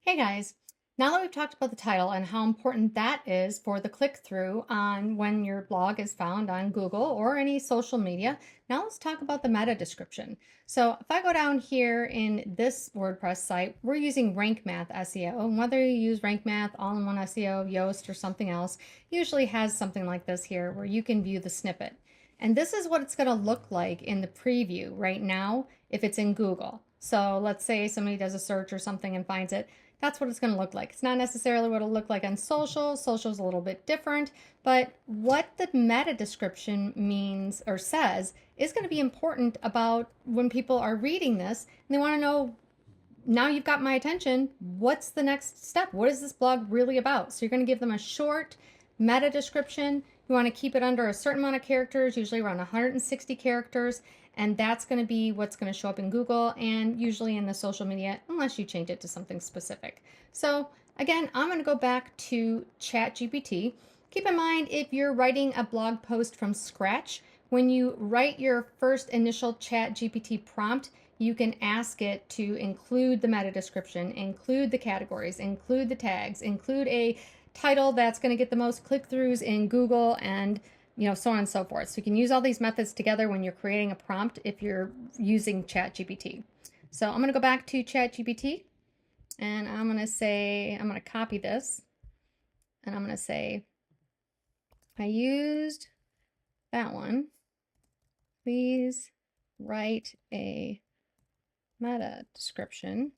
Hey guys, now that we've talked about the title and how important that is for the click-through on when your blog is found on Google or any social media, now let's talk about the meta description. So if I go down here in this WordPress site, we're using Rank Math SEO, and whether you use Rank Math, All-in-One SEO, Yoast, or something else, usually has something like this here where you can view the snippet. And this is what it's going to look like in the preview right now if it's in Google. So let's say somebody does a search or something and finds it. That's what it's going to look like. It's not necessarily what it'll look like on social. Social is a little bit different, but what the meta description means or says is going to be important about when people are reading this and they want to know, now you've got my attention, what's the next step? What is this blog really about? So you're going to give them a short meta description. You want to keep it under a certain amount of characters, usually around 160 characters, and that's going to be what's going to show up in Google and usually in the social media, unless you change it to something specific. So again, I'm going to go back to ChatGPT. Keep in mind, if you're writing a blog post from scratch, when you write your first initial ChatGPT prompt, you can ask it to include the meta description, include the categories, include the tags, include a title that's going to get the most click-throughs in Google, and so on and so forth. So you can use all these methods together when you're creating a prompt if you're using ChatGPT. So I'm going to go back to ChatGPT and I'm going to say, I'm going to copy this and I'm going to say, I used that one. Please write a meta description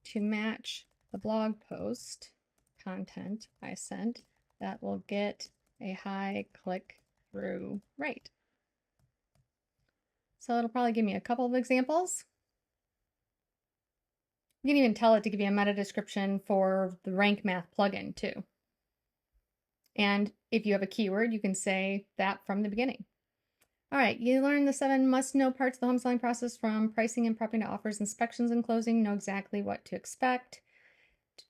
to match the blog post content I sent that will get a high click-through rate. So it'll probably give me a couple of examples. You can even tell it to give you a meta description for the Rank Math plugin too. And if you have a keyword, you can say that from the beginning. All right, you learned the 7 must-know parts of the home selling process, from pricing and prepping to offers, inspections, and closing. Know exactly what to expect.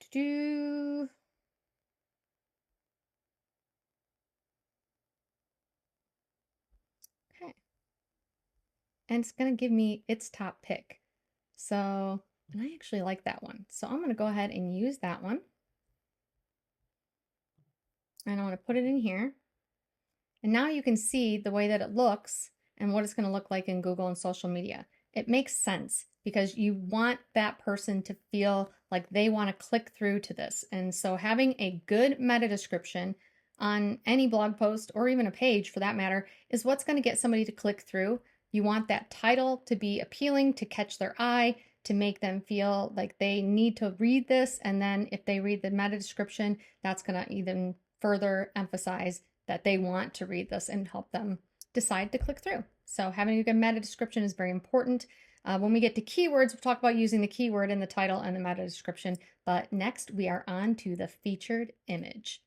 Okay. And it's going to give me its top pick. So, and I actually like that one. So I'm going to go ahead and use that one. And I want to put it in here. And now you can see the way that it looks and what it's going to look like in Google and social media. It makes sense because you want that person to feel like they want to click through to this. And so having a good meta description on any blog post or even a page for that matter is what's going to get somebody to click through. You want that title to be appealing, to catch their eye, to make them feel like they need to read this. And then if they read the meta description, that's going to even further emphasize that they want to read this and help them decide to click through. So having a good meta description is very important. When we get to keywords, we'll talk about using the keyword in the title and the meta description. But next we are on to the featured image.